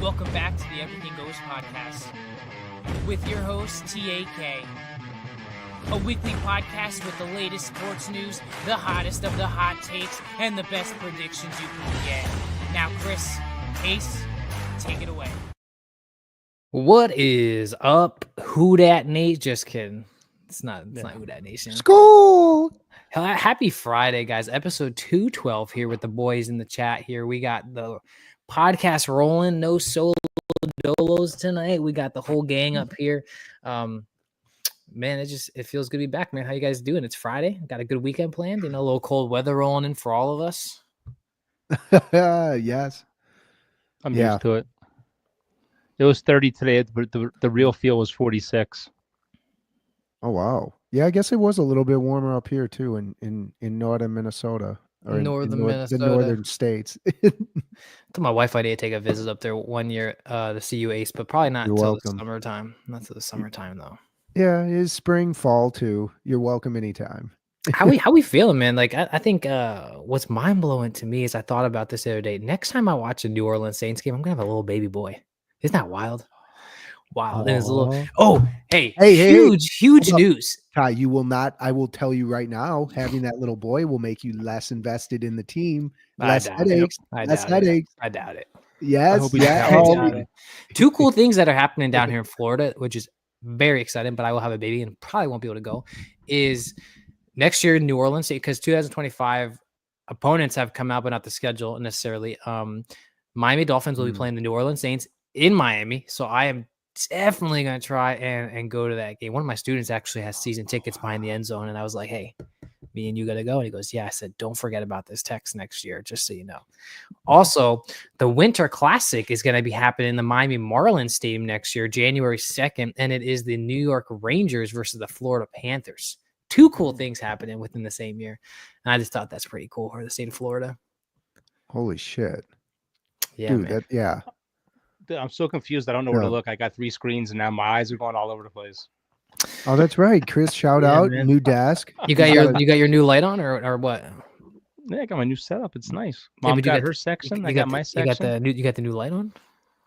Welcome back to the Everything Goes podcast with your host, TAK. A weekly podcast with the latest sports news, the hottest of the hot takes, and the best predictions you can get. Now, Chris, Ace, take it away. What is up, Who Dat Nate? Just kidding. It's not Who Dat Nation. School. Happy Friday, guys. Episode 212 here with the boys in the chat here. We got the podcast rolling. No solo dolos tonight. We got the whole gang up here. Man, it feels good to be back, man. How you guys doing? It's Friday. Got a good weekend planned. A little cold weather rolling in for all of us. Yes. I'm used to it. It was 30 today, but the real feel was 46. Oh wow. Yeah, I guess it was a little bit warmer up here too in northern Minnesota. Or Minnesota. The northern states. To my wife, I did take a visit up there one year to see you, Ace, but probably not until the summertime. Not till the summertime though. Yeah, it is spring, fall too. You're welcome anytime. How we feeling, man? Like I think what's mind blowing to me is I thought about this the other day. Next time I watch a New Orleans Saints game, I'm gonna have a little baby boy. Isn't that wild? Wild. And it's a little. Oh, hey, huge news. Ty, you will not. I will tell you right now. Having that little boy will make you less invested in the team. Less headaches. Less headaches. I doubt it. Yes. Two cool things that are happening down here in Florida, which is very exciting. But I will have a baby and probably won't be able to go. Is next year in New Orleans, because 2025 opponents have come out, but not the schedule necessarily. Miami Dolphins will be playing the New Orleans Saints in Miami, so I am definitely going to try and go to that game. One of my students actually has season tickets behind the end zone, and I was like, hey, me and you got to go. And he goes, yeah. I said, don't forget about this text next year, just so you know. Also, the Winter Classic is going to be happening in the Miami Marlins Stadium next year, January 2nd, and it is the New York Rangers versus the Florida Panthers. Two cool things happening within the same year, and I just thought that's pretty cool for the state of Florida. Holy shit. Yeah, dude, man. I'm so confused. I don't know where to look. I got 3 screens and now my eyes are going all over the place. Oh, that's right. Chris, shout out. Man. New desk. You got your new light on or what? Yeah, I got my new setup. It's nice. Mom got her section. I got my section. You got the new light on?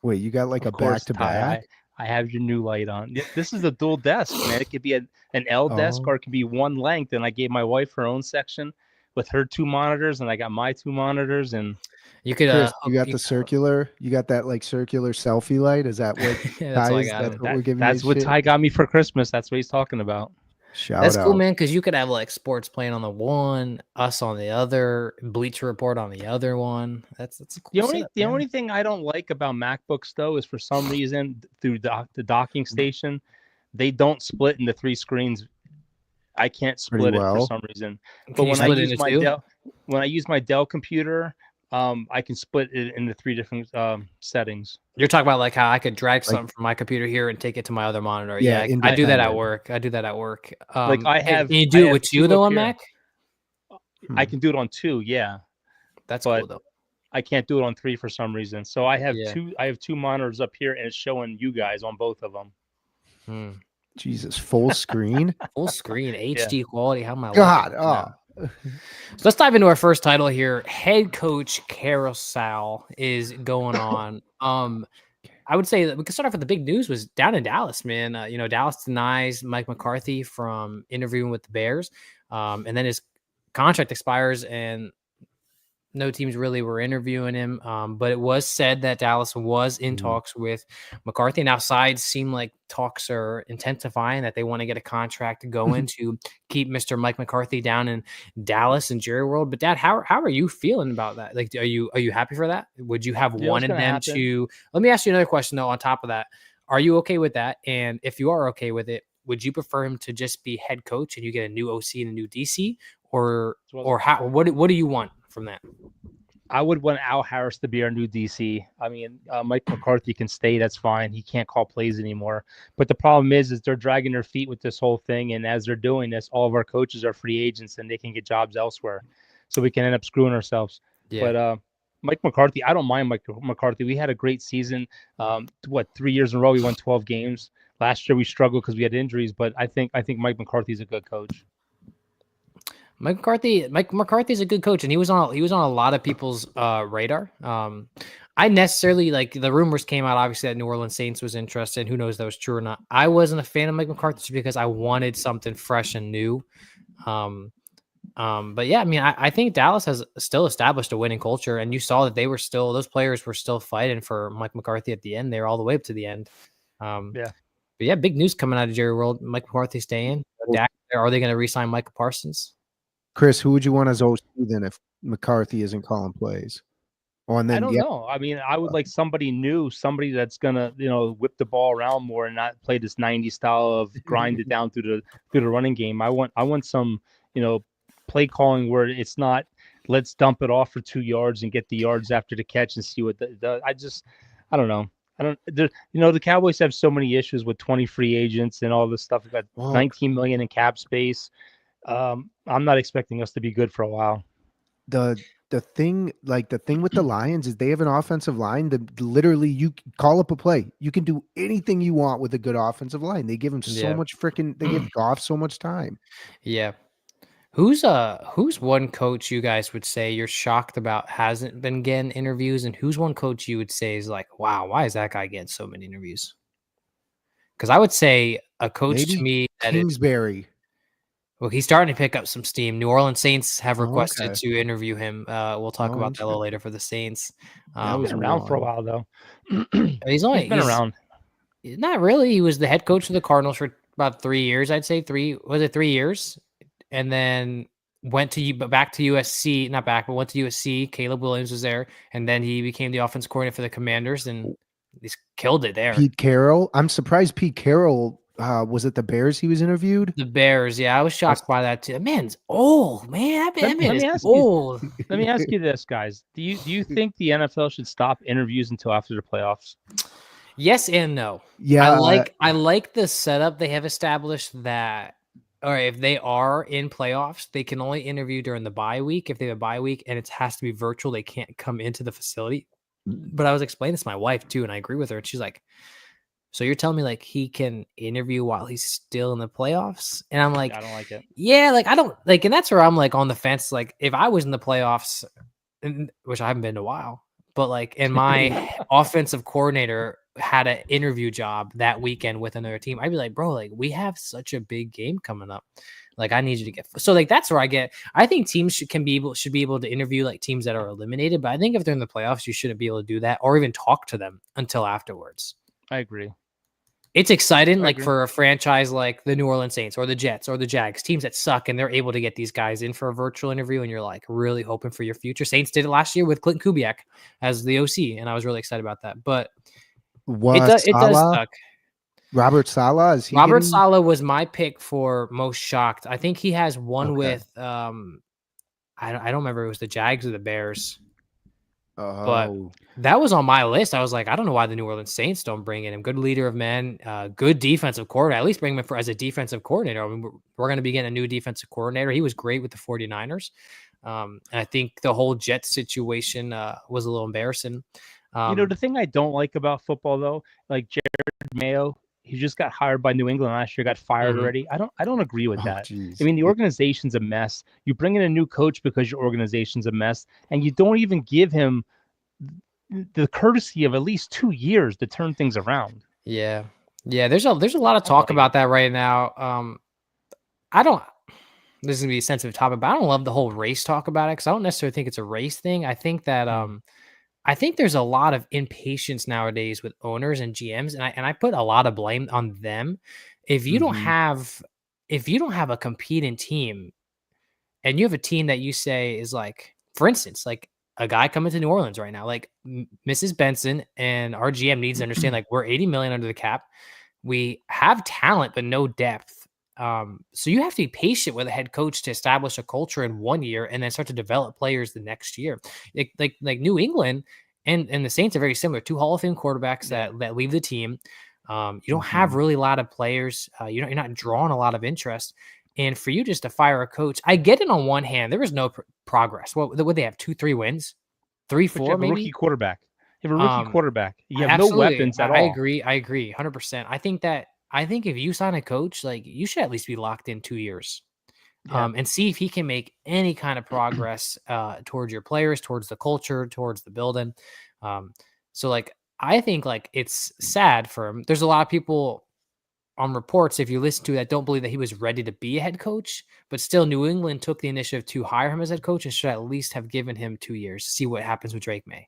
Wait, you got like a back-to-back? I have your new light on. This is a dual desk, man. It could be an L desk or it could be one length. And I gave my wife her own section with her 2 monitors, and I got my 2 monitors. And you could Chris, you got the circular. You got that like circular selfie light. Is that what? That's what Ty got me for Christmas. That's what he's talking about. That's cool, man. Because you could have like sports playing on the one, us on the other, Bleacher Report on the other one. That's a cool. The only thing I don't like about MacBooks though is for some reason through the docking station, they don't split into 3 screens. I can't split it for some reason. But when I use my Dell computer, I can split it into 3 different settings. You're talking about like how I could drag something from my computer here and take it to my other monitor. Yeah, I do that at work. Like I have. Can you do it with 2 though on Mac? I can do it on 2. Yeah, that's cool though. I can't do it on 3 for some reason. So I have 2. I have 2 monitors up here, and it's showing you guys on both of them. Jesus, full screen, HD quality. How am I? God, So let's dive into our first title here. Head coach carousel is going on. I would say that we can start off with the big news was down in Dallas, man. Dallas denies Mike McCarthy from interviewing with the Bears, and then his contract expires, and no teams really were interviewing him. But it was said that Dallas was in talks with McCarthy. Now sides seem like talks are intensifying, that they want to get a contract going to keep Mr. Mike McCarthy down in Dallas and Jerry World. But Dad, how are you feeling about that? Like, are you happy for that? Would you have wanted them to? Let me ask you another question though. On top of that, are you okay with that? And if you are okay with it, would you prefer him to just be head coach and you get a new OC and a new DC, or how? What do you want from that? I would want Al Harris to be our new DC. I mean, Mike McCarthy can stay. That's fine. He can't call plays anymore. But the problem is they're dragging their feet with this whole thing. And as they're doing this, all of our coaches are free agents and they can get jobs elsewhere. So we can end up screwing ourselves. Yeah. But Mike McCarthy, I don't mind Mike McCarthy. We had a great season. 3 years in a row, we won 12 games. Last year we struggled because we had injuries. But I think Mike McCarthy's a good coach. Mike McCarthy's a good coach, and he was on a lot of people's radar. I necessarily like the rumors came out obviously that New Orleans Saints was interested. Who knows if that was true or not. I wasn't a fan of Mike McCarthy just because I wanted something fresh and new. But yeah, I mean, I think Dallas has still established a winning culture, and you saw that those players were still fighting for Mike McCarthy at the end. They were all the way up to the end. Yeah. But yeah, big news coming out of Jerry World. Mike McCarthy staying. Are they going to re-sign Micah Parsons? Chris, who would you want as OC then if McCarthy isn't calling plays? Oh, and then I don't know. I mean, I would like somebody new, somebody that's gonna, whip the ball around more and not play this 90s style of grind it down through the running game. I want some, play calling where it's not let's dump it off for 2 yards and get the yards after the catch and see what I don't know. The Cowboys have so many issues with 20 free agents and all this stuff. We've got 19 million in cap space. I'm not expecting us to be good for a while. The thing with the Lions is they have an offensive line that literally you call up a play. You can do anything you want with a good offensive line. They give him so much they give Goff so much time. Yeah. Who's one coach you guys would say you're shocked about hasn't been getting interviews, and who's one coach you would say is like, wow, why is that guy getting so many interviews? Because I would say a coach to me that Kingsbury. Well, he's starting to pick up some steam. New Orleans Saints have requested to interview him. We'll talk about that a little later for the Saints. He's been around for a while, though. He's been around. Not really. He was the head coach of the Cardinals for about 3 years, I'd say. 3 years? And then went back to USC. Not back, but went to USC. Caleb Williams was there. And then he became the offensive coordinator for the Commanders, and he's killed it there. Pete Carroll. I'm surprised Pete Carroll... was it the Bears he was interviewed? The Bears, yeah. I was shocked by that too. That man's old, man. That man is old. Let me ask you this, guys. Do you think the NFL should stop interviews until after the playoffs? Yes and no. Yeah. I like the setup they have established that, or if they are in playoffs, they can only interview during the bye week. If they have a bye week and it has to be virtual, they can't come into the facility. But I was explaining this to my wife too, and I agree with her. And she's like, so you're telling me like he can interview while he's still in the playoffs? And I'm like, I don't like it. Yeah, like I don't like, and that's where I'm like on the fence. Like if I was in the playoffs, which I haven't been in a while, but like, and my offensive coordinator had an interview job that weekend with another team, I'd be like, bro, like we have such a big game coming up. Like I need you to get so like that's where I think teams should be able to interview like teams that are eliminated. But I think if they're in the playoffs, you shouldn't be able to do that or even talk to them until afterwards. I agree. It's exciting, like for a franchise like the New Orleans Saints or the Jets or the Jags, teams that suck, and they're able to get these guys in for a virtual interview, and you're like really hoping for your future. Saints did it last year with Clinton Kubiak as the OC, and I was really excited about that. But it does suck. Robert Saleh Saleh was my pick for most shocked. I think he has one with I don't remember if it was the Jags or the Bears. But that was on my list. I was like, I don't know why the New Orleans Saints don't bring in him. Good leader of men, good defensive coordinator. At least bring him in as a defensive coordinator. I mean, we're going to be getting a new defensive coordinator. He was great with the 49ers. And I think the whole Jets situation was a little embarrassing. The thing I don't like about football, though, like Jared Mayo, he just got hired by New England last year, got fired already. I don't agree with that. Geez. I mean, the organization's a mess. You bring in a new coach because your organization's a mess, and you don't even give him the courtesy of at least 2 years to turn things around. Yeah. There's a lot of talk about that right now. This is gonna be a sensitive topic, but I don't love the whole race talk about it because I don't necessarily think it's a race thing. I think that I think there's a lot of impatience nowadays with owners and GMs, and I put a lot of blame on them. If you don't have a competing team, and you have a team that you say is like, for instance, like a guy coming to New Orleans right now, like Mrs. Benson and our GM needs to understand, like we're 80 million under the cap. We have talent, but no depth. So you have to be patient with a head coach to establish a culture in 1 year and then start to develop players the next year. Like New England and the Saints are very similar. 2 Hall of Fame quarterbacks that leave the team. You don't have really a lot of players. You're not drawing a lot of interest. And for you just to fire a coach, I get it on one hand. There was no progress. What would they have? 2-3 wins? 3-4 maybe? Rookie quarterback. You have a rookie quarterback. You have no weapons at all. I agree 100%. I think if you sign a coach, like you should at least be locked in 2 years. And see if he can make any kind of progress towards your players, towards the culture, towards the building. So like I think like it's sad for him. There's a lot of people on reports, if you listen to that, don't believe that he was ready to be a head coach, but still New England took the initiative to hire him as head coach and should at least have given him 2 years to see what happens with Drake May.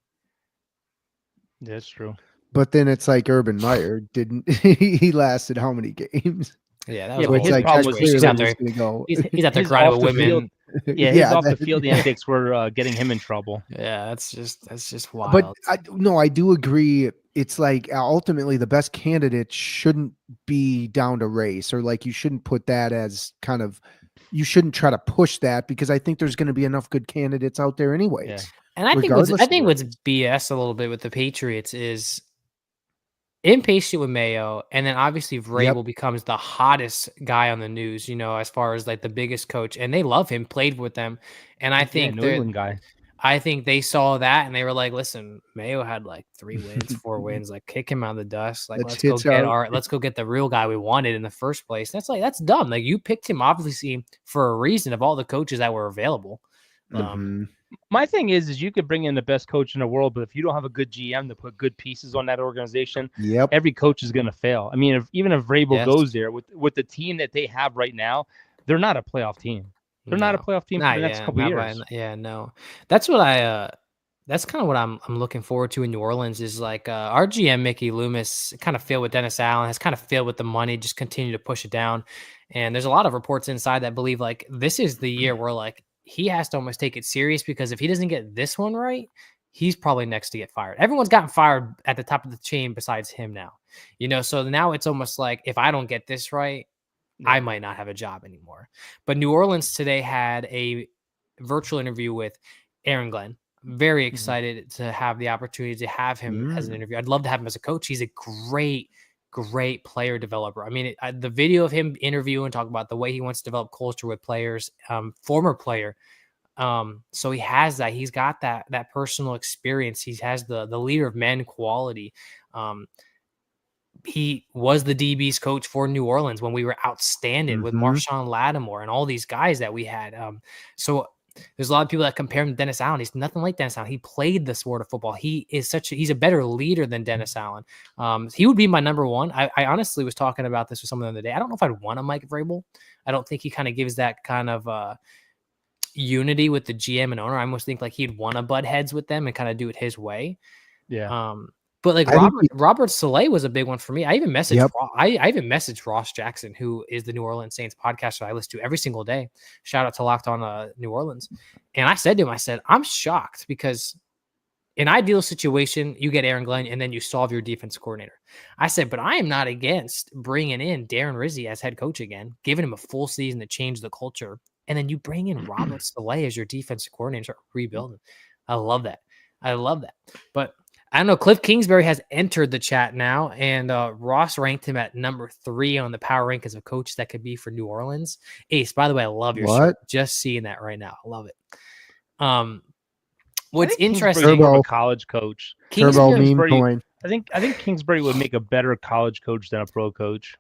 That's true. But then it's like Urban Meyer didn't. He lasted how many games? Yeah, that Yeah, was So but it's his like problem that's was clear he's that out he's there. going to go. He's out there his grinding off with the field. women. Yeah, his off the that- field antics were getting him in trouble. Yeah, that's just wild. But I do agree. It's like ultimately the best candidate shouldn't be down to race, or like you shouldn't put that as kind of, you shouldn't try to push that, because I think there's going to be enough good candidates out there anyway. Yeah. And I think regardless of what's race. BS a little bit with the Patriots is impatient with Mayo, and then obviously Vrabel becomes the hottest guy on the news, as far as like the biggest coach, and they love him, played with them, and I think New England guy. I think they saw that and they were like, listen, Mayo had like 3 wins, 4 wins, like kick him out of the dust. Like, let's go get the real guy we wanted in the first place. That's dumb. Like you picked him obviously for a reason of all the coaches that were available. My thing is you could bring in the best coach in the world, but if you don't have a good GM to put good pieces on that organization, every coach is going to fail. I mean, even if Vrabel goes there with the team that they have right now, they're not a playoff team. They're not a playoff team for the next couple of years. No. That's what that's kind of what I'm looking forward to in New Orleans is like our GM Mickey Loomis kind of failed with Dennis Allen, has kind of failed with the money, just continue to push it down. And there's a lot of reports inside that believe like this is the year where like he has to almost take it serious, because if he doesn't get this one right, he's probably next to get fired. Everyone's gotten fired at the top of the chain besides him now. So now it's almost like if I don't get this right, I might not have a job anymore. But New Orleans today had a virtual interview with Aaron Glenn. Very excited to have the opportunity to have him as an interview. I'd love to have him as a coach. He's a great player developer. I mean, the video of him interviewing, talk about the way he wants to develop culture with players, former player. So he has that. He's got that personal experience. He has the leader of men quality. He was the DB's coach for New Orleans when we were outstanding with Marshawn Lattimore and all these guys that we had. So there's a lot of people that compare him to Dennis Allen. He's nothing like Dennis Allen. He played the sport of football. He's a better leader than Dennis Allen. He would be my number one. I honestly was talking about this with someone the other day. I don't know if I'd want a Mike Vrabel. I don't think he kind of gives that kind of unity with the GM and owner. I almost think like he'd want to butt heads with them and kind of do it his way. Yeah. But like Robert Saleh was a big one for me. I even messaged I even messaged Ross Jackson, who is the New Orleans Saints podcaster I listen to every single day. Shout out to Locked On New Orleans. And I said to him, I'm shocked because in ideal situation, you get Aaron Glenn and then you solve your defense coordinator. I said, but I am not against bringing in Darren Rizzi as head coach again, giving him a full season to change the culture. And then you bring in Robert Saleh as your defensive coordinator, start rebuilding. I love that. But I don't know. Cliff Kingsbury has entered the chat now, and Ross ranked him at number 3 on the power rankings of coaches that could be for New Orleans. Ace, by the way, I love your shirt. Just seeing that right now. I love it. What's interesting? More of a college coach. Turbo meme coin. I think Kingsbury would make a better college coach than a pro coach.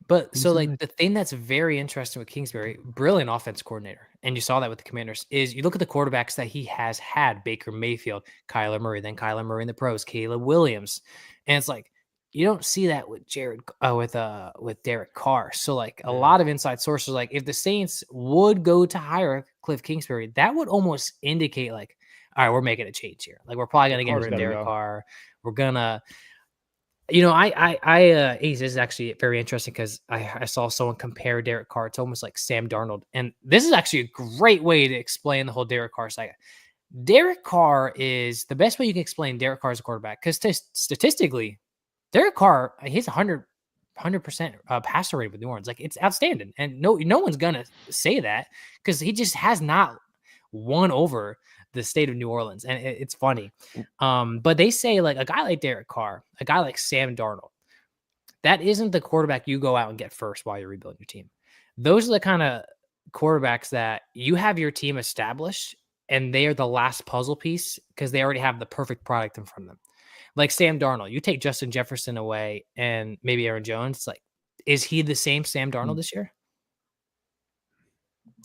But so like the thing that's very interesting with Kingsbury, brilliant offense coordinator, and you saw that with the Commanders, is you look at the quarterbacks that he has had: Baker Mayfield, Kyler Murray, then Kyler Murray in the pros, Caleb Williams, and it's like you don't see that with with Derek Carr. So like a lot of inside sources, like if the Saints would go to hire Cliff Kingsbury, that would almost indicate like, all right, we're making a change here. Like we're probably gonna get rid of Derek Carr. We're gonna. This is actually very interesting because I saw someone compare Derek Carr. It's almost like Sam Darnold. And this is actually a great way to explain the whole Derek Carr saga. Derek Carr is the best way you can explain Derek Carr as a quarterback because statistically, Derek Carr, he's 100% passer rate with New Orleans. Like it's outstanding. And no one's going to say that because he just has not won over the state of New Orleans. And it's funny. But they say like a guy like Derek Carr, a guy like Sam Darnold, that isn't the quarterback you go out and get first while you're rebuilding your team. Those are the kind of quarterbacks that you have your team established and they are the last puzzle piece because they already have the perfect product in front of them. Like Sam Darnold, you take Justin Jefferson away and maybe Aaron Jones. It's like, is he the same Sam Darnold this year?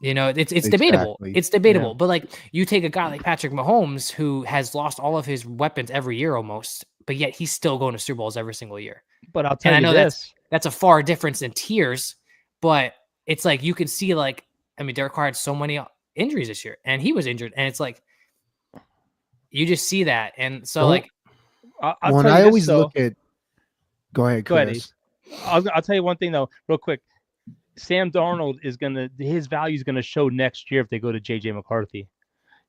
You know, it's debatable. Exactly. It's debatable. But like you take a guy like Patrick Mahomes who has lost all of his weapons every year almost, but yet he's still going to Super Bowls every single year. But I'll And tell I you know this. that's a far difference in tiers, but it's like you can see like I mean Derek Carr had so many injuries this year and he was injured and it's like you just see that. And so Don't- like I'll when tell you I this, always though. look at, go ahead, Go ahead, Chris. I'll tell you one thing though, real quick. Sam Darnold his value is gonna show next year if they go to JJ McCarthy.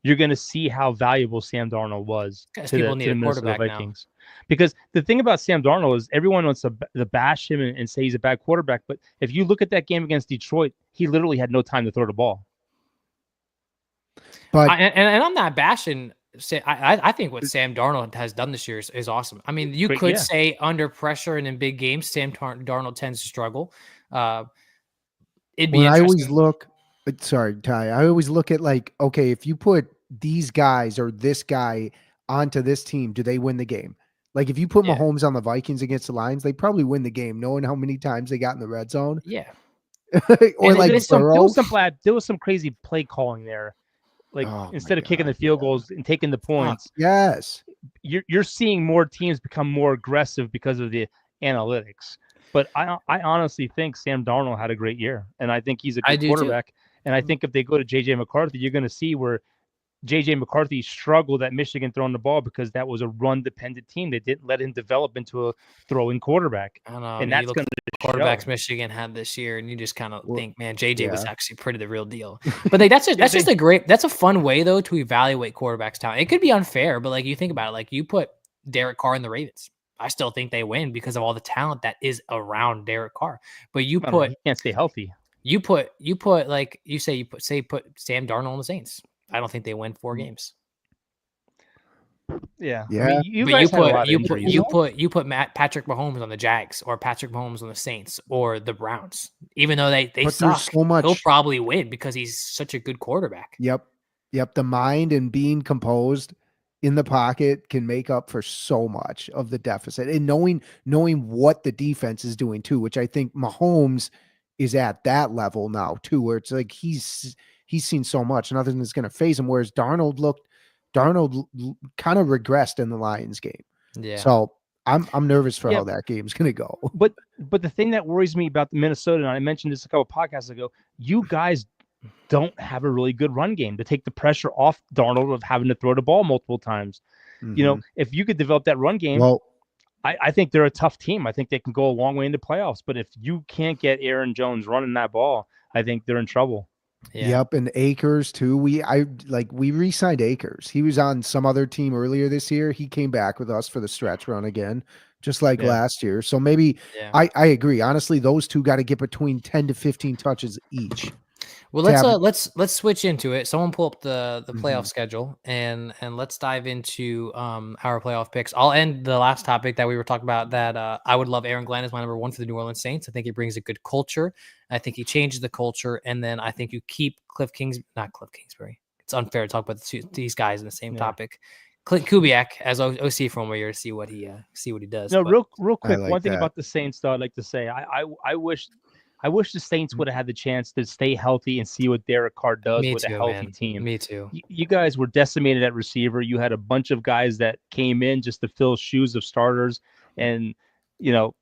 You're gonna see how valuable Sam Darnold was Because to people the need a Minnesota quarterback now. Vikings. Because the thing about Sam Darnold is everyone wants to bash him and say he's a bad quarterback. But if you look at that game against Detroit, he literally had no time to throw the ball. But and I'm not bashing. I think what Sam Darnold has done this year is awesome. I mean, you Great, could yeah. say under pressure and in big games, Sam Darnold tends to struggle. It'd be when I always interesting. look, sorry, Ty, I always look at like, okay, if you put these guys or this guy onto this team, do they win the game? Like if you put Yeah. Mahomes on the Vikings against the Lions, they probably win the game, knowing how many times they got in the red zone. Yeah. Or And like Burrow. There was some crazy play calling there. Like Oh, instead my of kicking God, the field yeah. goals and taking the Fuck, points, yes. you're seeing more teams become more aggressive because of the analytics. But I honestly think Sam Darnold had a great year, and I think he's a I good do too. quarterback. And I think if they go to JJ McCarthy, you're going to see where JJ McCarthy struggled at Michigan throwing the ball because that was a run-dependent team. They didn't let him develop into a throwing quarterback, I don't know. I and mean, you that's look going at the to quarterbacks show. Michigan had this year, and you just kind of Well, think, man, JJ was yeah. actually pretty the real deal. But like that's just a great, that's a fun way though to evaluate quarterbacks' talent. It could be unfair, but like you think about it, like you put Derek Carr in the Ravens. I still think they win because of all the talent that is around Derek Carr. But you I don't know, put he can't stay healthy. you put like you say put Sam Darnold on the Saints. I don't think they win 4 games. Yeah, Yeah. I mean, you But guys had a lot of injuries. you put Patrick Mahomes on the Jags or Patrick Mahomes on the Saints or the Browns. Even though they But suck, there's so much. he'll probably win because he's such a good quarterback. Yep. The mind and being composed in the pocket can make up for so much of the deficit, and knowing what the defense is doing too, which I think Mahomes is at that level now too, where it's like he's seen so much, nothing is going to phase him. Whereas Darnold kind of regressed in the Lions game. Yeah. So I'm nervous for Yeah. how that game's going to go. But the thing that worries me about the Minnesota, and I mentioned this a couple podcasts ago, you guys don't have a really good run game to take the pressure off Darnold of having to throw the ball multiple times. You know, if you could develop that run game, Well, I think they're a tough team. I think they can go a long way into playoffs. But if you can't get Aaron Jones running that ball, I think they're in trouble. Yeah. Yep, and Akers too. We re-signed Akers. He was on some other team earlier this year. He came back with us for the stretch run again, just like Yeah. last year. So maybe Yeah. I agree. Honestly, those two got to get between 10 to 15 touches each. Well, let's switch into it. Someone pull up the playoff schedule and let's dive into our playoff picks. I'll end the last topic that we were talking about that I would love Aaron Glenn as my number 1 for the New Orleans Saints. I think he brings a good culture. I think he changes the culture, and then I think you keep not Cliff Kingsbury. It's unfair to talk about these guys in the same topic. Clint Kubiak as OC for 1 year to see what he does. No, But real quick, like one thing that. about the Saints, though, I'd like to say, I wish the Saints would have had the chance to stay healthy and see what Derek Carr does me with too, a healthy man. team. Me too. You guys were decimated at receiver. You had a bunch of guys that came in just to fill shoes of starters, and you know,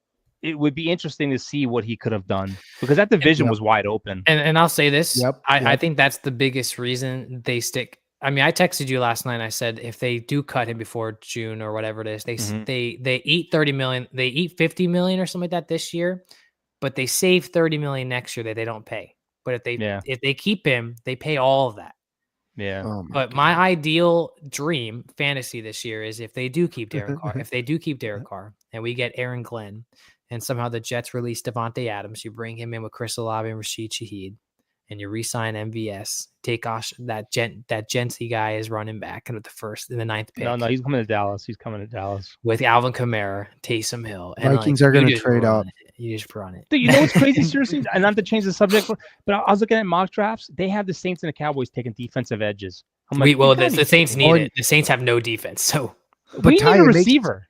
it would be interesting to see what he could have done because that division was wide open. And I'll say this. Yep, I think that's the biggest reason they stick. I mean, I texted you last night. I said if they do cut him before June or whatever it is, they eat 30 million. They eat 50 million or something like that this year, but they save 30 million next year that they don't pay. But if they keep him, they pay all of that. Yeah. Oh But my ideal dream fantasy this year is if they do keep Derek Carr, and we get Aaron Glenn, and somehow the Jets release Devontae Adams, you bring him in with Chris Olave and Rashid Shaheed, and you re-sign MVS, take off that Genty guy is running back in the 9th pick. No, he's coming to Dallas. With Alvin Kamara, Taysom Hill. And Vikings are going to trade up. You just run it. Dude, you know what's crazy? Seriously, and not to change the subject, but I was looking at mock drafts. They have the Saints and the Cowboys taking defensive edges. I'm like, the Saints need it. The Saints have no defense, so we need a receiver.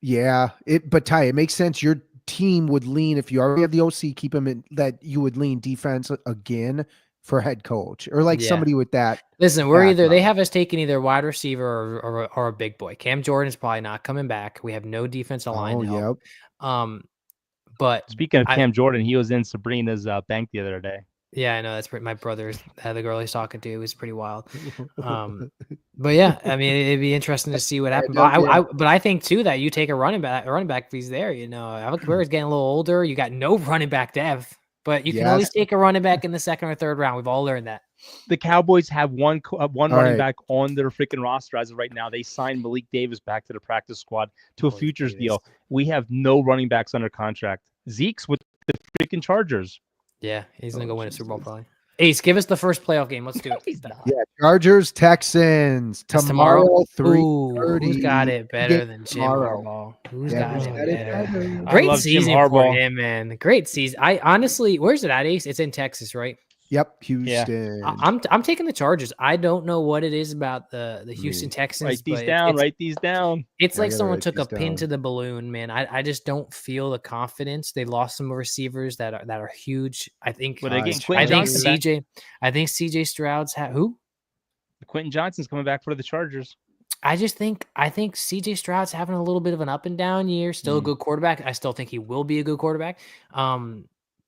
But Ty, it makes sense. Your team would lean if you already have the OC, keep him in that you would lean defense again for head coach or like Yeah. somebody with that. Listen, we're either they background. have us taking either wide receiver or a big boy. Cam Jordan's probably not coming back. We have no defensive line Oh, help. yep. But Speaking of Cam Jordan, he was in Sabrina's bank the other day. yeah, I know that's my brother's the girl he's talking to. It was pretty wild. But yeah, I mean, it'd be interesting to see what happens. But I think too that you take a running back if he's there. You know, Alec Burr's getting a little older. You got no running back depth, but you can always take a running back in the second or third round. We've all learned that. The Cowboys have one running right. back on their freaking roster as of right now. They signed Malik Davis back to the practice squad to a futures deal. We have no running backs under contract. Zeke's with the freaking Chargers. Yeah, he's gonna go win a Super Bowl probably. Ace, give us the first playoff game. Let's do it. Yeah, Chargers, Texans tomorrow. 3:30. Who's got it better than Jim Harbaugh? Who's got it better? Great season for him, man. Great season. I honestly, where's it at, Ace? It's in Texas, right? Yep, Houston. Yeah. I'm taking the Chargers. I don't know what it is about the Houston Texans. Write these down. It's like someone took a pin to the balloon, man. I just don't feel the confidence. They lost some receivers that are huge. I think. CJ Stroud's who? Quentin Johnson's coming back for the Chargers. I think CJ Stroud's having a little bit of an up and down year. Still a good quarterback. I still think he will be a good quarterback.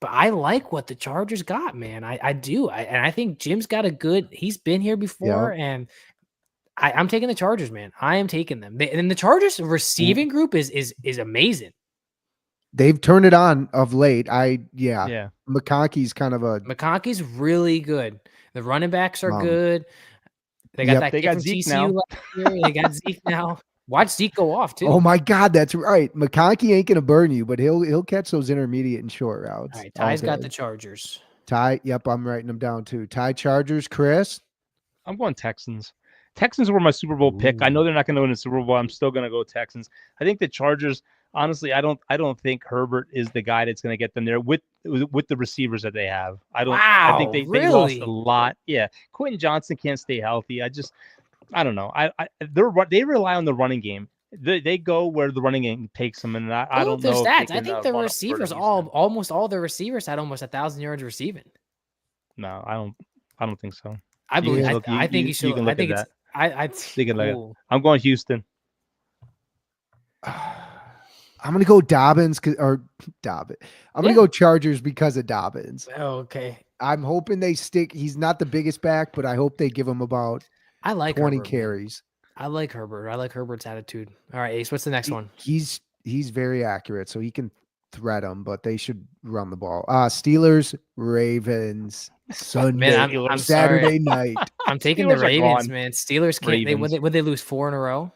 But I like what the Chargers got, man. I do. And I think Jim's got he's been here before, and I'm taking the Chargers, man. I am taking them. And the Chargers receiving group is amazing. They've turned it on of late. McConkey's kind of McConkey's really good. The running backs are good. They got that. They got Zeke now. They got Zeke now. Watch Zeke go off too. Oh my God, that's right. McConkey ain't gonna burn you, but he'll catch those intermediate and short routes. All right, Ty's got the Chargers. Ty, yep, I'm writing them down too. Ty, Chargers, Chris. I'm going Texans. Texans were my Super Bowl pick. I know they're not going to win a Super Bowl. I'm still going to go Texans. I think the Chargers. Honestly, I don't think Herbert is the guy that's going to get them there with the receivers that they have. I don't. Wow, I think they lost a lot. Yeah, Quentin Johnson can't stay healthy. I don't know. They rely on the running game. They go where the running game takes them, and I don't know. Stats. I think the receivers almost all the receivers had almost 1,000 yards receiving. No, I don't think so. I believe. I think you should. You can look at that. I'm going Houston. I'm gonna go Dobbins I'm gonna go Chargers because of Dobbins. Oh, okay. I'm hoping they stick. He's not the biggest back, but I hope they give him about 20 Herbert, carries. I like Herbert. I like Herbert's attitude. All right, Ace, what's the next one? He's very accurate, so he can threat them, but they should run the ball. Steelers, Ravens, Sunday, man, I'm Saturday night. I'm taking the Ravens, man. Steelers can't. Would they lose 4 in a row?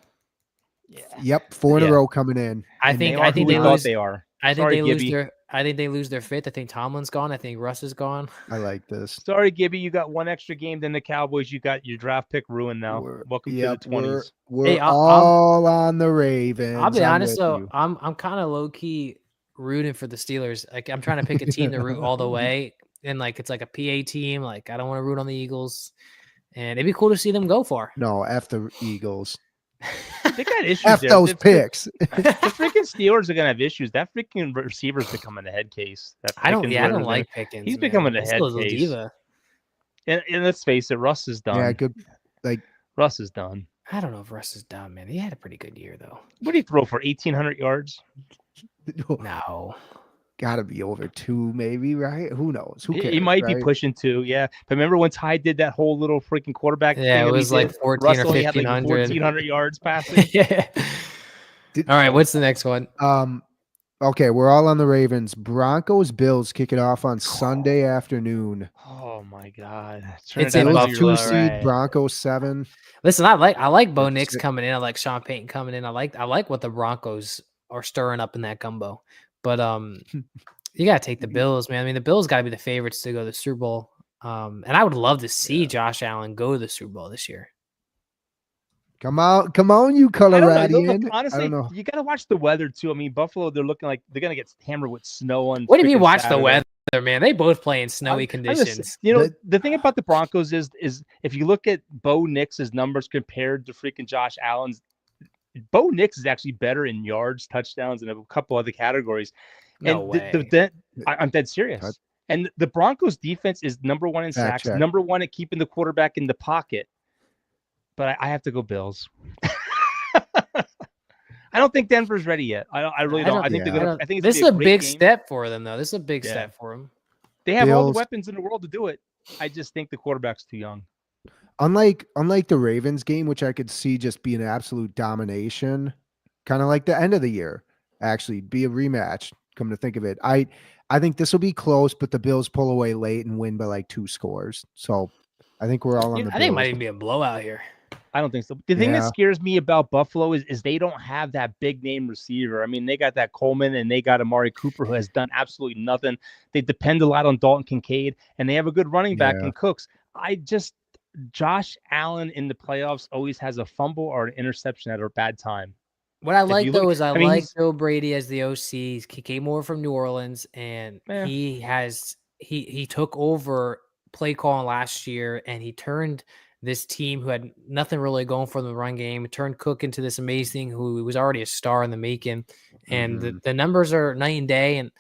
Yeah. Yep, 4 in a row coming in. I think they lose. They are. I think they lose their. I think they lose their fifth. I think Tomlin's gone. I think Russ is gone. I like this. Sorry, Gibby, you got one extra game than the Cowboys. You got your draft pick ruined now. Welcome to the 20s. We're all on the Ravens. I'll be honest though. I'm kind of low key rooting for the Steelers. Like I'm trying to pick a team to root all the way, and like it's like a PA team. Like I don't want to root on the Eagles, and it'd be cool to see them go far. No, F the Eagles. They got issues. F there. those picks. The freaking Steelers are gonna have issues. That freaking receiver's becoming a head case. I don't like Pickens. He's becoming a head case. Diva. And let's face it, Russ is done. Yeah, good. Like Russ is done. I don't know if Russ is done, man. He had a pretty good year though. What did he throw for 1,800 yards? No. Got to be over 2, maybe, right? Who knows? Who cares? He might be pushing 2, yeah. But remember when Ty did that whole little freaking quarterback thing? Yeah, it was like 14 or 1,500. Had like 1,400 yards passing. Yeah. All right, what's the next one? Okay, we're all on the Ravens. Broncos, Bills kick it off on Sunday afternoon. Oh my God! It's a Buffalo, 2 seed. Broncos 7. Listen, I like Bo Nix coming in. I like Sean Payton coming in. I like what the Broncos are stirring up in that gumbo. But you gotta take the Bills, man. I mean, the Bills gotta be the favorites to go to the Super Bowl. And I would love to see Josh Allen go to the Super Bowl this year. Come on, you Coloradian. Honestly, you gotta watch the weather too. I mean, Buffalo, they're looking like they're gonna get hammered with snow on. What do you mean watch the weather, man? They both play in snowy conditions. The thing about the Broncos is if you look at Bo Nix's numbers compared to freaking Josh Allen's, Bo Nix is actually better in yards, touchdowns, and a couple other categories. No way. I'm dead serious. And the Broncos defense is number 1 in Fact sacks, check. number 1 at keeping the quarterback in the pocket. But I have to go Bills. I don't think Denver's ready yet. I really don't. I think they're gonna. I think it's This is gonna a be a great big game. step for them, though. This is a big Yeah. step for them. They have all the Bills. weapons in the world to do it. I just think the quarterback's too young. Unlike the Ravens game, which I could see just be an absolute domination, kind of like the end of the year, actually be a rematch. Come to think of it, I think this will be close, but the Bills pull away late and win by like 2 scores. So I think we're all on the I think it might Bills. even be a blowout here. I don't think so. The thing that Yeah. scares me about Buffalo is they don't have that big name receiver. I mean, they got that Coleman and they got Amari Cooper, who has done absolutely nothing. They depend a lot on Dalton Kincaid, and they have a good running back Yeah. in Cooks. Josh Allen in the playoffs always has a fumble or an interception at a bad time. What I If like you look- though is I I mean, like he's- Joe Brady as the OC. He came over from New Orleans, and Yeah. he took over play calling last year, and he turned this team who had nothing really going for them in the run game, turned Cook into this amazing who was already a star in the making, and the numbers are night and day. And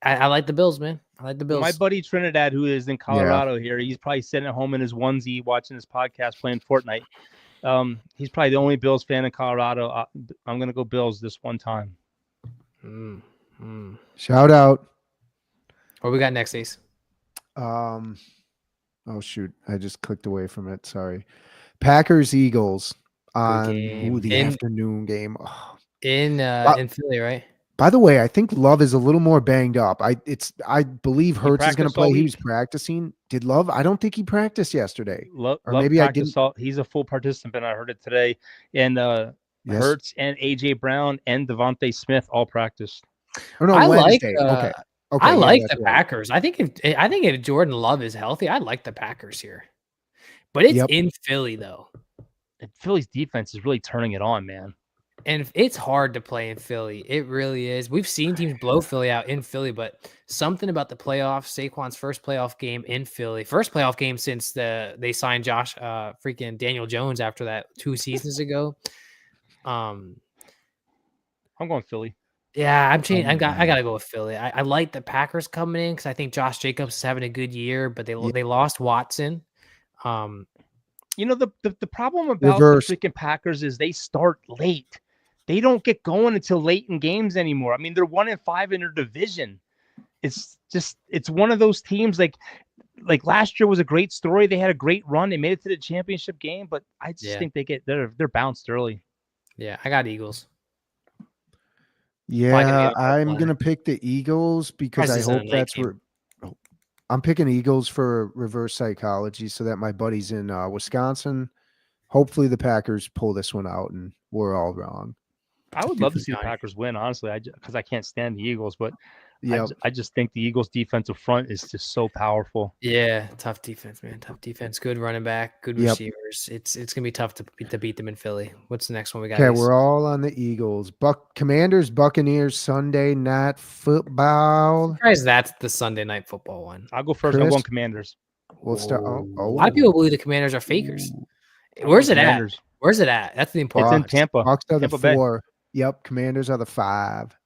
I like the Bills, man. I like the Bills. My buddy Trinidad, who is in Colorado here, he's probably sitting at home in his onesie watching this podcast playing Fortnite. He's probably the only Bills fan in Colorado. I'm going to go Bills this one time. Shout out. What we got next, Ace? Oh shoot, I just clicked away from it. Sorry. Packers Eagles on game. the afternoon game. Oh. In Philly, right? By the way, I think Love is a little more banged up. I believe Hurts is going to practiced all play. He was week. practicing. Did Love? I don't think he practiced yesterday. Love maybe I didn't. He's a full participant. I heard it today. And Yes. Hurts and AJ Brown and Devontae Smith all practiced. Oh no, I like. Wednesday. Okay. I like that's the right. Packers. I think if Jordan Love is healthy, I like the Packers here. But it's in Philly though. And Philly's defense is really turning it on, man. And it's hard to play in Philly. It really is. We've seen teams blow Philly out in Philly, but something about the playoffs, Saquon's first playoff game in Philly, first playoff game since they signed freaking Daniel Jones after that 2 seasons ago. I'm going Philly. Yeah, I'm changing. I got to go with Philly. I like the Packers coming in because I think Josh Jacobs is having a good year, but they lost Watson. You know, the problem about the freaking Packers is they start late. They don't get going until late in games anymore. I mean, they're 1-5 in their division. It's one of those teams like last year was a great story. They had a great run. They made it to the championship game, but I just think they're bounced early. Yeah, I got Eagles. Yeah, I'm going to pick the Eagles because I hope that's where I'm picking Eagles for reverse psychology so that my buddies in Wisconsin, hopefully the Packers pull this one out and we're all wrong. I would love to see the Packers win, honestly, because I can't stand the Eagles, but I just think the Eagles' defensive front is just so powerful. Yeah, tough defense, man. Tough defense. Good running back. Good receivers. It's gonna be tough to beat them in Philly. What's the next one we got? Okay, we're all on the Eagles. Commanders, Buccaneers, Sunday night football. I'm surprised that's the Sunday night football one. I'll go first. I'll go on Commanders. We'll start. A lot of people believe the Commanders are fakers. Where's it at? Where's it at? That's the important. It's in Tampa. Bucks are the Tampa 4. Yep, Commanders are the 5.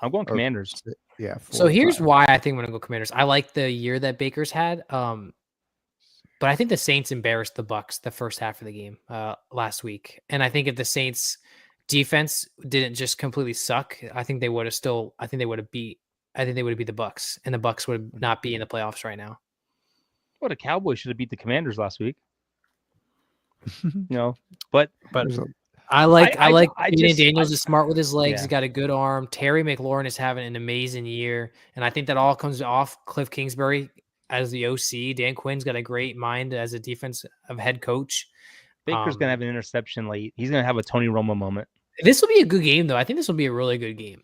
I'm going Commanders. Yeah. 4, so here's 5. why I think I'm going to go Commanders. I like the year that Baker's had, but I think the Saints embarrassed the Bucks the first half of the game last week, and I think if the Saints defense didn't just completely suck, I think they would have beat the Bucks, and the Bucks would not be in the playoffs right now. Well, the Cowboys should have beat the Commanders last week. But I like Daniels is smart with his legs. He's got a good arm. Terry McLaurin is having an amazing year, and I think that all comes off Cliff Kingsbury as the OC. Dan Quinn's got a great mind as a defensive head coach. Baker's gonna have an interception late. He's gonna have a Tony Romo moment. This will be a good game, though. I think this will be a really good game.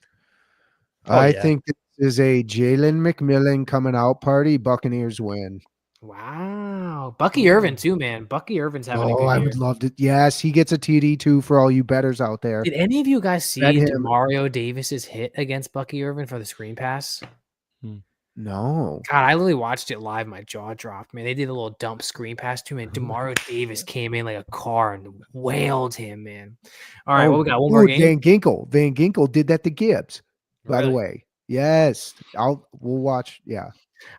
I think this is a Jalen McMillan coming out party. Buccaneers win. Wow. Bucky Irvin, too, man. Bucky Irvin's having a good year. I would love to. Yes, he gets a TD, too, for all you bettors out there. Did any of you guys see Mario Davis's hit against Bucky Irvin for the screen pass? No. God, I literally watched it live. My jaw dropped, man. They did a little dump screen pass to him, and DeMario Davis came in like a car and wailed him, man. All right, we got one more game. Van Ginkel did that to Gibbs, by the way. Yes, we'll watch. Yeah,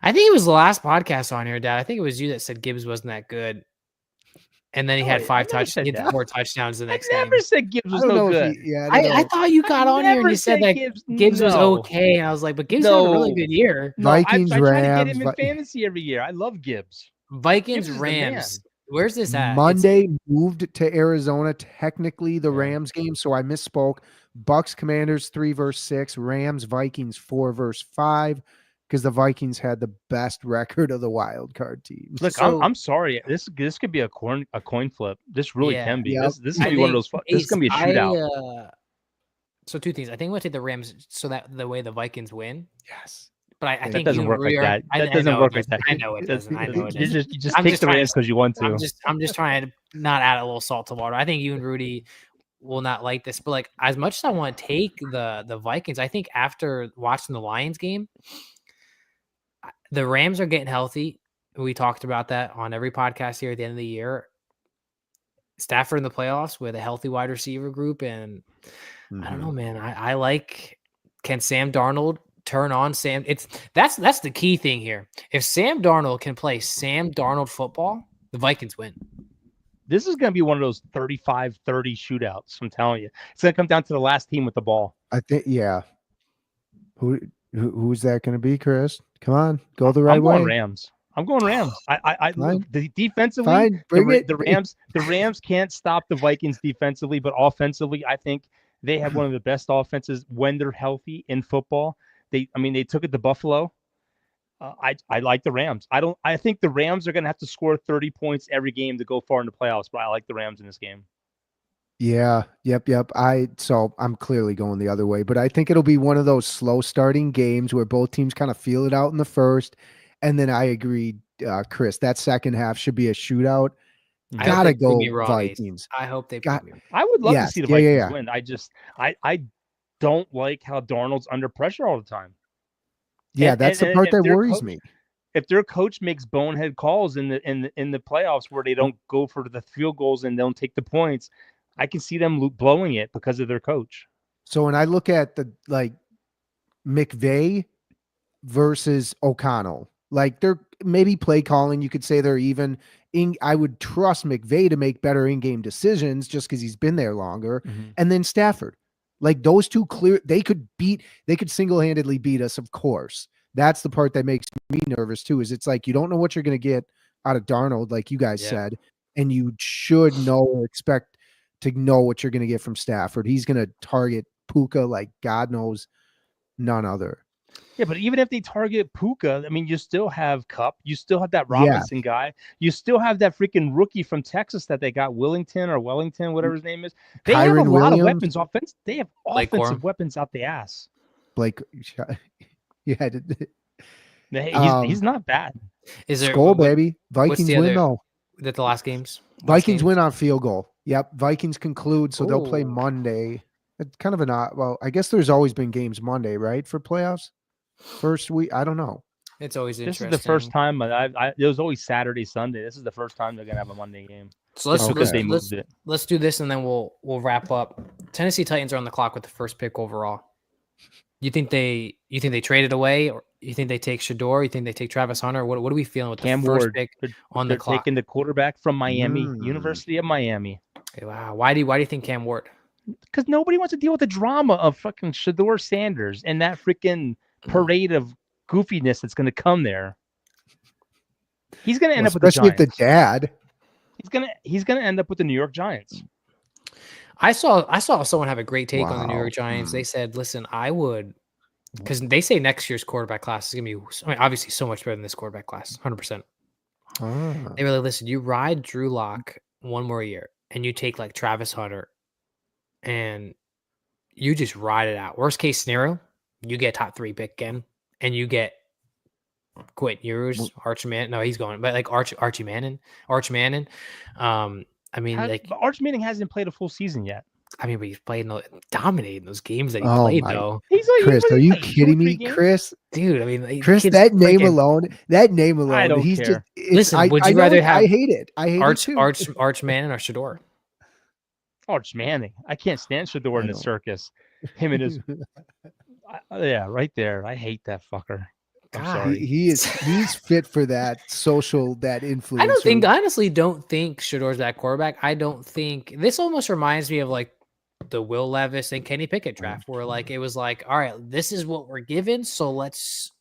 I think it was the last podcast on here, Dad. I think it was you that said Gibbs wasn't that good, and then he No, had I never said he had that. 4 touchdowns the I next never game. said Gibbs I was don't no know if good. he. Yeah, I don't I know. thought you got on here and never you said said that Gibbs was no. okay, and I was like, but Gibbs had a really good year. No, I Vikings, try to get Rams, him in fantasy every year. I love Gibbs. Vikings, Gibbs is the man. Rams. Where's this at? Monday moved to Arizona. Technically, the Yeah. Rams game, so I misspoke. Bucks, Commanders 3-6. Rams, Vikings 4-5. Because the Vikings had the best record of the wild card teams. Look, I'm sorry. This could be a coin flip. This really can be. Yep. This is gonna be one of those. This is gonna be a shootout. So 2 things. I think I'm gonna take the Rams so that the way the Vikings win. Yes. But I That think doesn't work like that. That doesn't work like that. I know it doesn't. I know it You doesn't. just I'm take just the trying Rams because you want to. I'm just trying to not add a little salt to water. I think you and Rudy will not like this, but like as much as I want to take the Vikings, I think after watching the Lions game, the Rams are getting healthy. We talked about that on every podcast here at the end of the year. Stafford in the playoffs with a healthy wide receiver group, and I don't know, man. I like, can Sam Darnold turn on Sam? That's the key thing here. If Sam Darnold can play Sam Darnold football, the Vikings win. This is going to be one of those 35-30 shootouts. I'm telling you, it's going to come down to the last team with the ball. I think, yeah. Who's that going to be, Chris? Come on, go the right way. I'm going Rams. I the defensively, Fine, bring it. The Rams can't stop the Vikings defensively, but offensively, I think they have one of the best offenses when they're healthy in football. They took it to Buffalo. I like the Rams. I think the Rams are going to have to score 30 points every game to go far in the playoffs, but I like the Rams in this game. Yeah. Yep. So I'm clearly going the other way, but I think it'll be one of those slow starting games where both teams kind of feel it out in the first. And then I agree, Chris, that second half should be a shootout. Gotta go Vikings. I hope they prove me wrong. I would love to see the Vikings win. I don't like how Darnold's under pressure all the time. Yeah, that's the part that worries me. If their coach makes bonehead calls in the playoffs where they don't go for the field goals and don't take the points, I can see them blowing it because of their coach. So when I look at the McVay versus O'Connell, they're maybe play calling, you could say they're even. I would trust McVay to make better in-game decisions just because he's been there longer. And then Stafford, those two they could single-handedly beat us. Of course, that's the part that makes me nervous too. Is it's you don't know what you're going to get out of Darnold, like you guys said, and you should know or expect to know what you're going to get from Stafford. He's going to target Puka like God knows none other. Yeah, but even if they target Puka, you still have Kupp. You still have that Robinson guy. You still have that freaking rookie from Texas that they got, Wellington, whatever his name is. They have a lot of weapons. They have offensive weapons out the ass. Blake, yeah, he's not bad. Is there Skull, baby? Vikings win though. That the last games. Vikings win on field goal. Yep, Vikings conclude, so they'll play Monday. It's kind of an odd. Well, I guess there's always been games Monday, right, for playoffs. First week, I don't know. It's always interesting. This is the first time it was always Saturday, Sunday. This is the first time they're gonna have a Monday game. So let's do this and then we'll wrap up. Tennessee Titans are on the clock with the first pick overall. You think they traded away, or you think they take Shador? You think they take Travis Hunter? What are we feeling with Cam the first Ward pick on the clock? Taking the quarterback from Miami, University of Miami. Okay, wow. Why do you think Cam Ward? Because nobody wants to deal with the drama of fucking Shador Sanders and that freaking parade of goofiness that's going to come there. He's going to end up with the Giants. Especially with the dad. He's going to end up with the New York Giants. I saw someone have a great take on the New York Giants. They said, "Listen, I would," because they say next year's quarterback class is going to be, obviously so much better than this quarterback class, 100%. They really listen. You ride Drew Lock one more year, and you take Travis Hunter, and you just ride it out. Worst case scenario, you get top 3 pick again, and you get Quentin Ewers, Arch Manning. No, he's going, but Arch Manning. Arch Manning, hasn't played a full season yet. But he's played dominating those games that he played though. Chris, are you kidding me, Chris? Dude, Chris, that name alone, I don't care. Listen, would you rather have? I hate it. I hate Arch Manning or Shador? Arch Manning. I can't stand Shador in the circus. Him and his. Yeah, right there. I hate that fucker. I'm God. sorry. He's fit for that that influence. Honestly don't think Shador's that quarterback. I don't think this almost reminds me of like the Will Levis and Kenny Pickett draft, where like it was like, all right, this is what we're given, so let's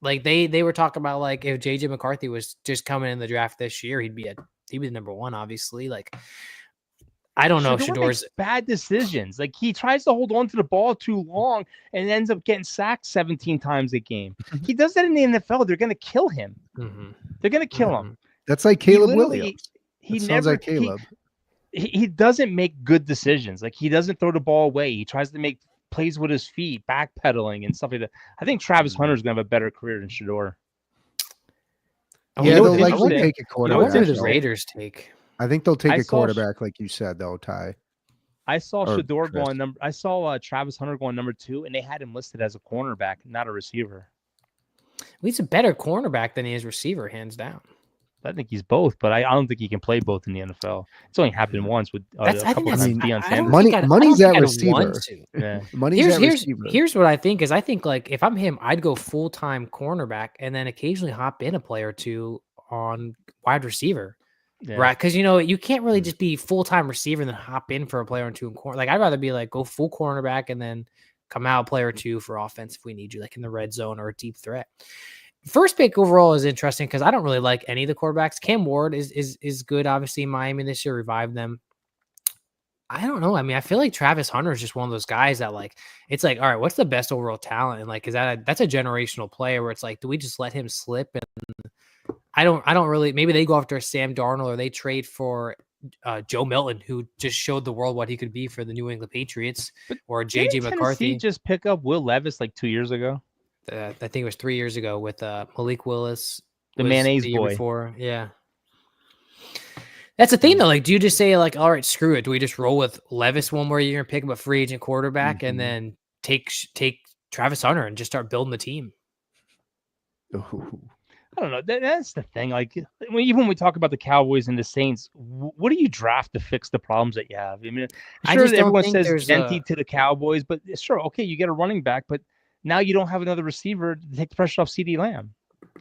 like they were talking about like if JJ McCarthy was just coming in the draft this year, he'd be the number one, obviously. Like I don't know, Shador's makes bad decisions. Like he tries to hold on to the ball too long and ends up getting sacked 17 times a game. He does that in the NFL. They're gonna kill him. They're gonna kill him. That's like Caleb Williams. He that never sounds like Caleb. He doesn't make good decisions. Like he doesn't throw the ball away. He tries to make plays with his feet, backpedaling and stuff like that. I think Travis Hunter is gonna have a better career than Shador. Yeah, they'll likely take a quarterback. What do the Raiders take? I think they'll take a quarterback, like you said, though, Ty. I saw Shador going number. I saw Travis Hunter going number 2, and they had him listed as a cornerback, not a receiver. He's a better cornerback than he is receiver, hands down. I think he's both, but I don't think he can play both in the NFL. It's only happened once with a couple of Deion Sanders. Money's at receiver. Yeah. Here's what I think is I think like if I'm him, I'd go full-time cornerback and then occasionally hop in a play or two on wide receiver. Yeah. Right, because you can't really just be full-time receiver and then hop in for a player or two in corner. Like I'd rather be like go full cornerback and then come out a player or two for offense if we need you, like in the red zone or a deep threat. First pick overall is interesting because I don't really like any of the quarterbacks. Cam Ward is good, obviously. Miami this year revived them. I don't know. I mean, I feel like Travis Hunter is just one of those guys that like it's like, all right, what's the best overall talent? And like, that's a generational player where it's like, do we just let him slip? And I don't really. Maybe they go after Sam Darnold or they trade for Joe Milton, who just showed the world what he could be for the New England Patriots, or JJ McCarthy. Tennessee just pick up Will Levis like 2 years ago. I think it was 3 years ago with Malik Willis, the mayonnaise boy. Before. Yeah, that's the thing though. Like, do you just say like, all right, screw it? Do we just roll with Levis one more year and pick up a free agent quarterback and then take Travis Hunter and just start building the team? I don't know. That's the thing. Like, even when we talk about the Cowboys and the Saints, what do you draft to fix the problems that you have? I mean, sure, everyone says Genti to the Cowboys, but sure, okay, you get a running back, but now you don't have another receiver to take the pressure off CeeDee Lamb.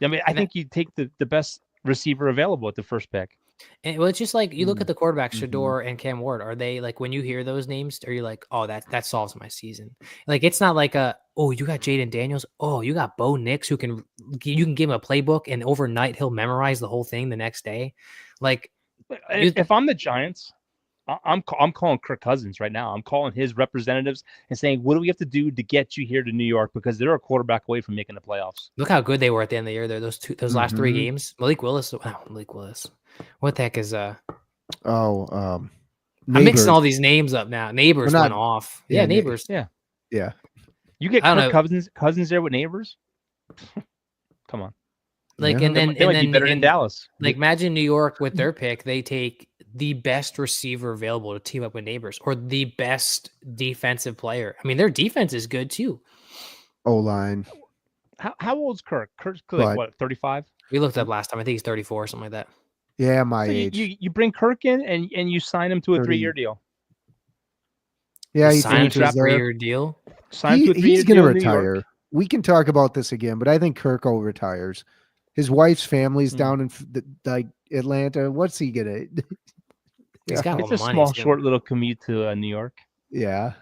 I mean, I think you take the best receiver available at the first pick. And well, it's just like you look at the quarterbacks, Shador and Cam Ward. Are they like when you hear those names, are you like, oh, that solves my season? Like it's not like you got Jaden Daniels. Oh, you got Bo Nix you can give him a playbook and overnight he'll memorize the whole thing the next day. Like if I'm the Giants, I'm calling Kirk Cousins right now. I'm calling his representatives and saying, what do we have to do to get you here to New York? Because they're a quarterback away from making the playoffs. Look how good they were at the end of the year. There, those last 3 games. Malik Willis. What the heck is I'm mixing all these names up now. Neighbors went off. Yeah, Neighbors. Yeah. You get Kirk Cousins there with Neighbors. Come on. Like and then they might be better than Dallas. Like imagine New York with their pick, they take the best receiver available to team up with Neighbors or the best defensive player. I mean, their defense is good too. O-line. How old's Kirk? Kirk's like what, 35? We looked up last time. I think he's 34 or something like that. Yeah, my age. You bring Kirk in and you sign him to a 3-year deal. Yeah, he's signed to a 3-year deal. He's going to retire. We can talk about this again, but I think Kirko retires. His wife's family's down in like Atlanta. What's he gonna? He's got it's a small, short little commute to New York. Yeah,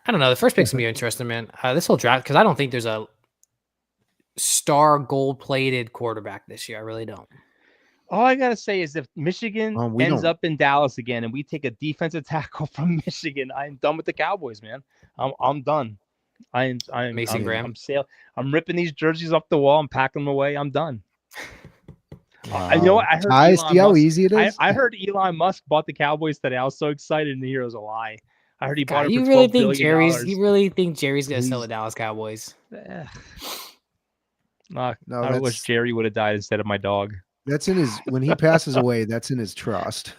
I don't know. The first pick's gonna be interesting, man. This whole draft, because I don't think there's a star gold-plated quarterback this year. I really don't. All I gotta say is if Michigan ends up in Dallas again and we take a defensive tackle from Michigan, I'm done with the Cowboys, man. I'm done. I'm Mason Graham. I'm ripping these jerseys off the wall. I'm packing them away. I'm done. You know what? I heard see how easy it is. I heard Elon Musk bought the Cowboys today. I was so excited to hear it was a lie. I heard he bought it for You really think Jerry's gonna sell the Dallas Cowboys? I wish Jerry would have died instead of my dog. That's in his when he passes away. That's in his trust.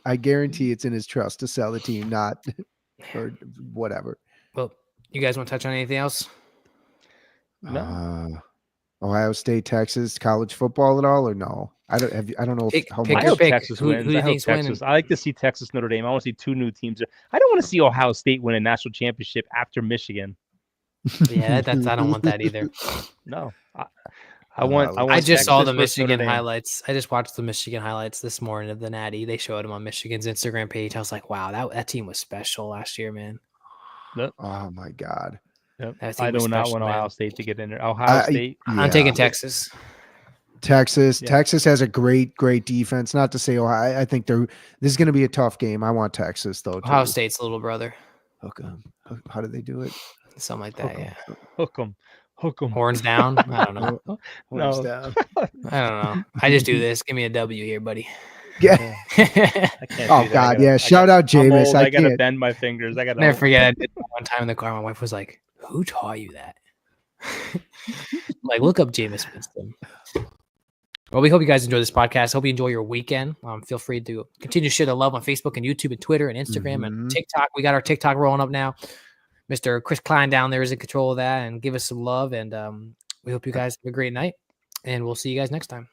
I guarantee it's in his trust to sell the team, not or whatever. Well. You guys want to touch on anything else? No. Ohio State, Texas, college football at all, or no? I don't know. I hope Texas wins. Who do you think's winning? I like to see Texas Notre Dame. I want to see 2 new teams. I don't want to see Ohio State win a national championship after Michigan. Yeah, that's I don't want that either. No, I want I just saw the Texas versus Notre Michigan Dame. highlights. I just watched the Michigan highlights this morning of the Natty. They showed him on Michigan's Instagram page. I was like, wow, that team was special last year, man. Yep. Oh my God. Yep. That team I was do not special, want man. Ohio State to get in there. Ohio State. I'm taking Texas. Texas. Yeah. Texas has a great defense. Not to say Ohio. I think this is going to be a tough game. I want Texas though. Ohio Too. State's little brother. Hook 'em. How do they do it? Something like that, yeah. Hook 'em. Horns down. I don't know. Horns No. down. I don't know. I just do this. Give me a W here, buddy. Yeah. I can't Oh do that. God. Yeah. Shout out I'm Jameis. old. I I gotta can't. bend my fingers. I gotta Never forget. I did that one time in the car. My wife was like, "Who taught you that?" Like, look up Jameis Winston. Well, we hope you guys enjoy this podcast. Hope you enjoy your weekend. Feel free to continue to share the love on Facebook and YouTube and Twitter and Instagram and TikTok. We got our TikTok rolling up now. Mr. Chris Klein down there is in control of that, and give us some love. And we hope you guys have a great night. And we'll see you guys next time.